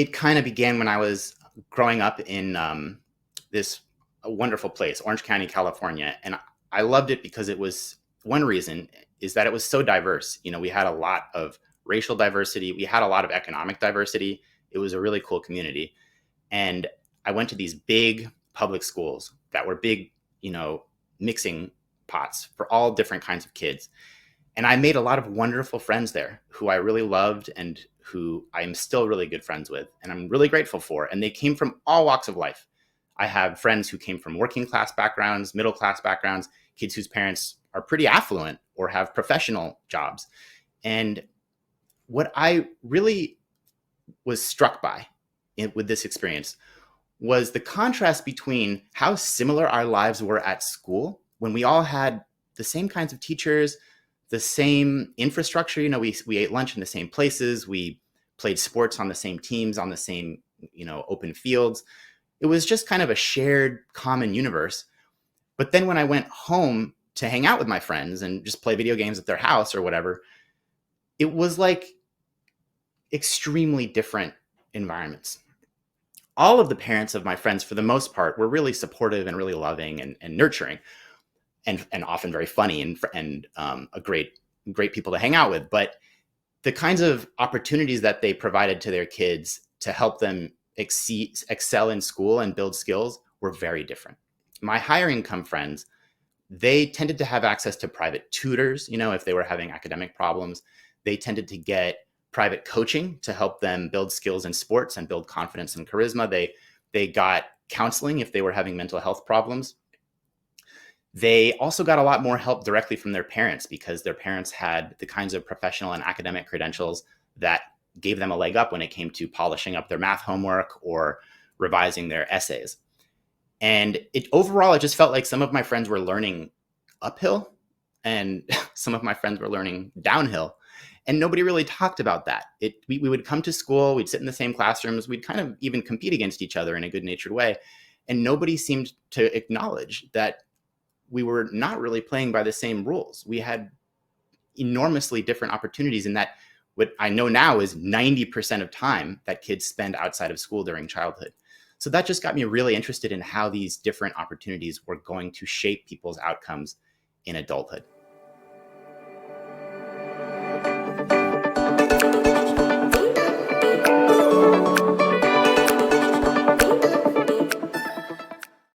it kind of began when I was growing up in this wonderful place, Orange County, California. And I loved it because it was one reason is that it was so diverse. You know, we had a lot of racial diversity, we had a lot of economic diversity. It was a really cool community. And I went to these big public schools that were big, you know, mixing pots for all different kinds of kids. And I made a lot of wonderful friends there who I really loved and who I'm still really good friends with and I'm really grateful for. And they came from all walks of life. I have friends who came from working class backgrounds, middle class backgrounds, kids whose parents are pretty affluent or have professional jobs. And what I really was struck by with this experience was the contrast between how similar our lives were at school when we all had the same kinds of teachers, the same infrastructure. You know, we ate lunch in the same places, we played sports on the same teams, on the same, you know, open fields. It was just kind of a shared common universe. But then when I went home to hang out with my friends and just play video games at their house or whatever, it was like extremely different environments. All of the parents of my friends, for the most part, were really supportive and really loving and nurturing, and often very funny and a great people to hang out with. But the kinds of opportunities that they provided to their kids to help them excel in school and build skills were very different. My higher income friends, they tended to have access to private tutors. You know, if they were having academic problems, they tended to get private coaching to help them build skills in sports and build confidence and charisma. They got counseling if they were having mental health problems. They also got a lot more help directly from their parents because their parents had the kinds of professional and academic credentials that gave them a leg up when it came to polishing up their math homework or revising their essays. And overall, it just felt like some of my friends were learning uphill and some of my friends were learning downhill. And nobody really talked about that. We would come to school, we'd sit in the same classrooms, we'd kind of even compete against each other in a good-natured way. And nobody seemed to acknowledge that we were not really playing by the same rules. We had enormously different opportunities in that what I know now is 90% of time that kids spend outside of school during childhood. So that just got me really interested in how these different opportunities were going to shape people's outcomes in adulthood.